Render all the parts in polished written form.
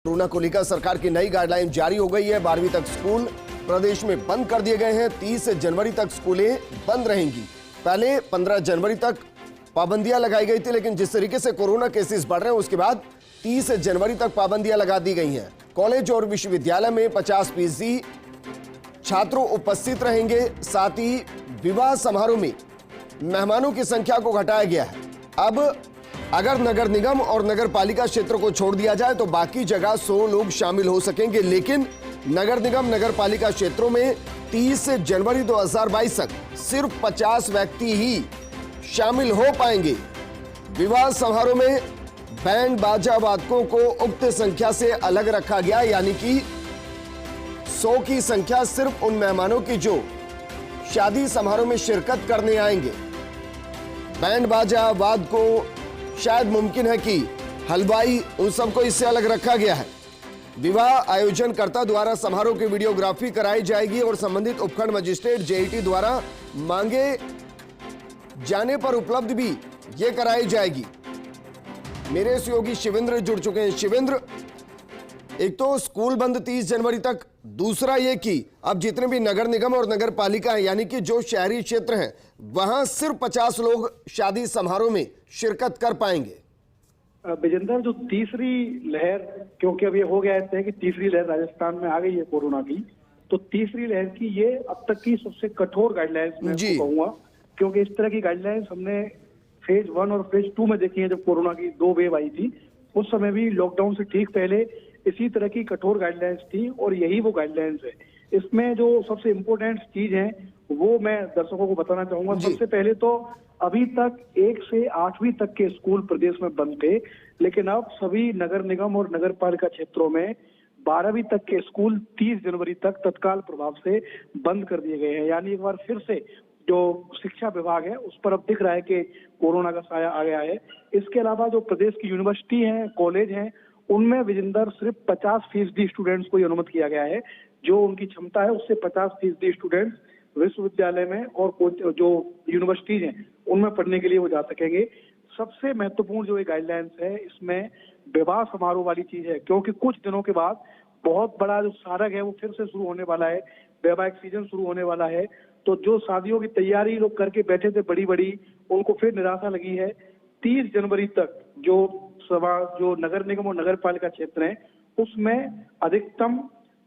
Corona को लेकर सरकार की नई गाइडलाइन जारी हो गई है। 12वीं तक स्कूल प्रदेश में बंद कर दिए गए हैं। 30 जनवरी तक स्कूलें बंद रहेंगी। पहले 15 जनवरी तक पाबंदियां लगाई गई थी, लेकिन जिस तरीके से कोरोना केसेस बढ़ रहे हैं उसके बाद 30 जनवरी तक पाबंदियां लगा दी गई हैं। कॉलेज और विश्वविद्यालय में 50% छात्रों उपस्थित रहेंगे। साथ ही विवाह समारोह में मेहमानों की संख्या को घटाया गया है। अब अगर नगर निगम और नगर पालिका क्षेत्र को छोड़ दिया जाए तो बाकी जगह 100 लोग शामिल हो सकेंगे, लेकिन नगर निगम नगर पालिका क्षेत्रों में 30 जनवरी 2022 तक सिर्फ 50 व्यक्ति ही शामिल हो पाएंगे। विवाह समारोह में बैंड बाजा वादकों को उक्त संख्या से अलग रखा गया, यानी कि 100 की संख्या सिर्फ उन मेहमानों की जो शादी समारोह में शिरकत करने आएंगे। बैंड बाजा वादकों शायद मुमकिन है कि हलवाई, उन सबको इससे अलग रखा गया है। विवाह आयोजनकर्ता द्वारा समारोह की वीडियोग्राफी कराई जाएगी और संबंधित उपखंड मजिस्ट्रेट जेईटी द्वारा मांगे जाने पर उपलब्ध भी ये कराई जाएगी। मेरे सहयोगी शिवेंद्र जुड़ चुके हैं। शिवेंद्र, एक तो स्कूल बंद 30 जनवरी तक, दूसरा ये कि अब जितने भी नगर निगम और नगर पालिका है, यानी कि जो शहरी क्षेत्र हैं, वहां सिर्फ 50 लोग शादी समारोह में शिरकत कर पाएंगे। विजेंद्र, जो तीसरी लहर, क्योंकि अब ये हो गया है कि तीसरी लहर राजस्थान में आ गई है कोरोना की, तो तीसरी लहर की ये अब तक की सबसे कठोर गाइडलाइंस मैं कहूंगा, क्योंकि इस तरह की गाइडलाइंस हमने फेज 1 और फेज 2 में देखी है। जब कोरोना की 2 वेव आई थी उस समय भी लॉकडाउन से ठीक पहले इसी तरह की कठोर गाइडलाइंस थी और यही वो गाइडलाइंस है। इसमें जो सबसे इम्पोर्टेंट चीज है वो मैं दर्शकों को बताना चाहूंगा। सबसे पहले तो अभी तक 1 से 8वीं तक के स्कूल प्रदेश में बंद थे, लेकिन अब सभी नगर निगम और नगर पालिका क्षेत्रों में 12वीं तक के स्कूल 30 जनवरी तक तत्काल प्रभाव से बंद कर दिए गए हैं। यानी एक बार फिर से जो शिक्षा विभाग है उस पर अब दिख रहा है कि कोरोना का साया आ गया है। इसके अलावा जो प्रदेश की यूनिवर्सिटी है, कॉलेज हैं, उनमें विजेंद्र सिर्फ 50% स्टूडेंट्स को अनुमत किया गया है। जो उनकी क्षमता है उससे 50% स्टूडेंट्स विश्वविद्यालय में और जो यूनिवर्सिटीज हैं उनमें पढ़ने के लिए वो जा सकेंगे। सबसे महत्वपूर्ण जो ये गाइडलाइंस है इसमें विवाह समारोह वाली चीज है, क्योंकि कुछ दिनों के बाद बहुत बड़ा जो सारग है वो फिर से शुरू होने वाला है, वैवाहिक सीजन शुरू होने वाला है। तो जो शादियों की तैयारी लोग करके बैठे थे बड़ी बड़ी, उनको फिर निराशा लगी है। 30 जनवरी तक जो नगर निगम और नगर पालिका क्षेत्र हैं उसमें अधिकतम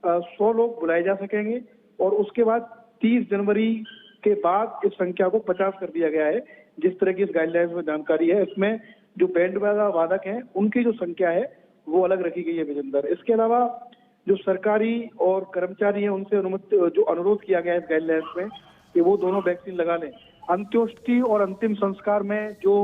100 लोग बुलाए जा सकेंगे और उसके बाद 30 जनवरी के बाद इस संख्या को 50 कर दिया गया है। जिस तरह की इस गाइडलाइंस में जानकारी है, इसमें जो बैंड बाजा वादक हैं उनकी जो संख्या है वो अलग रखी गई है विजेंद्र। इसके अलावा जो सरकारी और कर्मचारी हैं उनसे जो अनुरोध किया गया है इस गाइडलाइंस में कि वो दोनों वैक्सीन लगा लें। अंत्योष्टि और अंतिम संस्कार में जो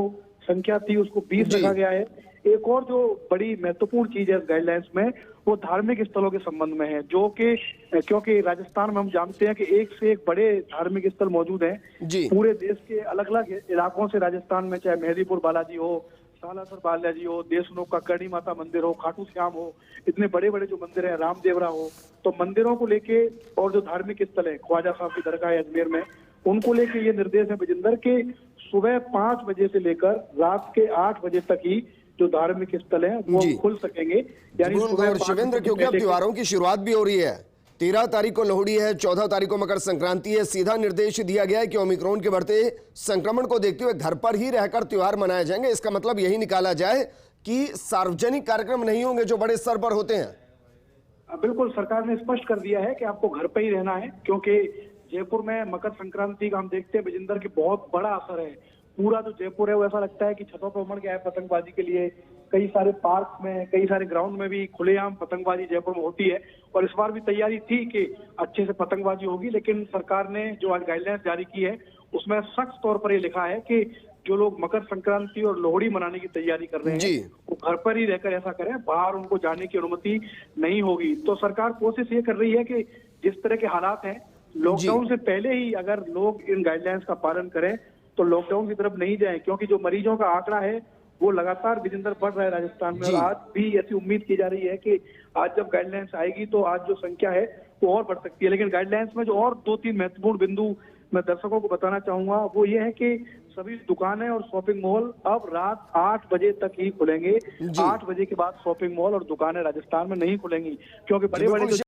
संख्या थी उसको 20 रखा गया है। एक और जो बड़ी महत्वपूर्ण चीज है इस गाइडलाइंस में वो धार्मिक स्थलों के संबंध में है, जो कि क्योंकि राजस्थान में हम जानते हैं कि एक से एक बड़े धार्मिक स्थल मौजूद हैं पूरे देश के अलग अलग इलाकों से। राजस्थान में चाहे मेहदीपुर बालाजी हो, सालासर बालाजी हो, देशनोक का करणी माता मंदिर हो, खाटू श्याम हो, इतने बड़े बड़े जो मंदिर हैं, रामदेवरा हो, तो मंदिरों को लेके और जो धार्मिक स्थल है ख्वाजा साहब की दरगाह है अजमेर में, उनको लेके ये निर्देश है विजेंद्र के सुबह 5 बजे से लेकर रात के 8 बजे तक ही जो धार्मिक स्थल है वो खुल सकेंगे। यानी शिवेंद्र, क्योंकि अब त्योहारों की शुरुआत भी हो रही है। 13 तारीख को लोहड़ी है, 14 तारीख को मकर संक्रांति है। सीधा निर्देश दिया गया है कि ओमिक्रॉन के बढ़ते संक्रमण को देखते हुए घर पर ही रहकर त्योहार मनाए जाएंगे। इसका मतलब यही निकाला जाए कि सार्वजनिक कार्यक्रम नहीं होंगे जो बड़े स्तर पर होते हैं। बिल्कुल, सरकार ने स्पष्ट कर दिया है कि आपको घर पर ही रहना है, क्योंकि जयपुर में मकर संक्रांति का हम देखते हैं विजेंद्र की बहुत बड़ा असर है। पूरा जो जयपुर है वो ऐसा लगता है कि छतों पर उमड़ गया है पतंगबाजी के लिए। कई सारे पार्क में, कई सारे ग्राउंड में भी खुलेआम पतंगबाजी जयपुर में होती है और इस बार भी तैयारी थी कि अच्छे से पतंगबाजी होगी, लेकिन सरकार ने जो आज गाइडलाइंस जारी की है उसमें सख्त तौर पर ये लिखा है कि जो लोग मकर संक्रांति और लोहड़ी मनाने की तैयारी कर रहे हैं वो घर पर ही रहकर ऐसा करें, बाहर उनको जाने की अनुमति नहीं होगी। तो सरकार कोशिश ये कर रही है कि जिस तरह के हालात हैं लॉकडाउन से पहले ही अगर लोग इन गाइडलाइंस का पालन करें तो लॉकडाउन की तरफ नहीं जाएं, क्योंकि जो मरीजों का आंकड़ा है वो लगातार विजेंद्र बढ़ रहा है राजस्थान में। और आज भी ऐसी उम्मीद की जा रही है कि आज जब गाइडलाइंस आएगी तो आज जो संख्या है वो और बढ़ सकती है। लेकिन गाइडलाइंस में जो और 2-3 महत्वपूर्ण बिंदु मैं दर्शकों को बताना चाहूंगा वो ये है कि सभी दुकानें और शॉपिंग मॉल अब रात 8 बजे तक ही खुलेंगे। 8 बजे के बाद शॉपिंग मॉल और दुकानें राजस्थान में नहीं खुलेंगी, क्योंकि बड़े बड़े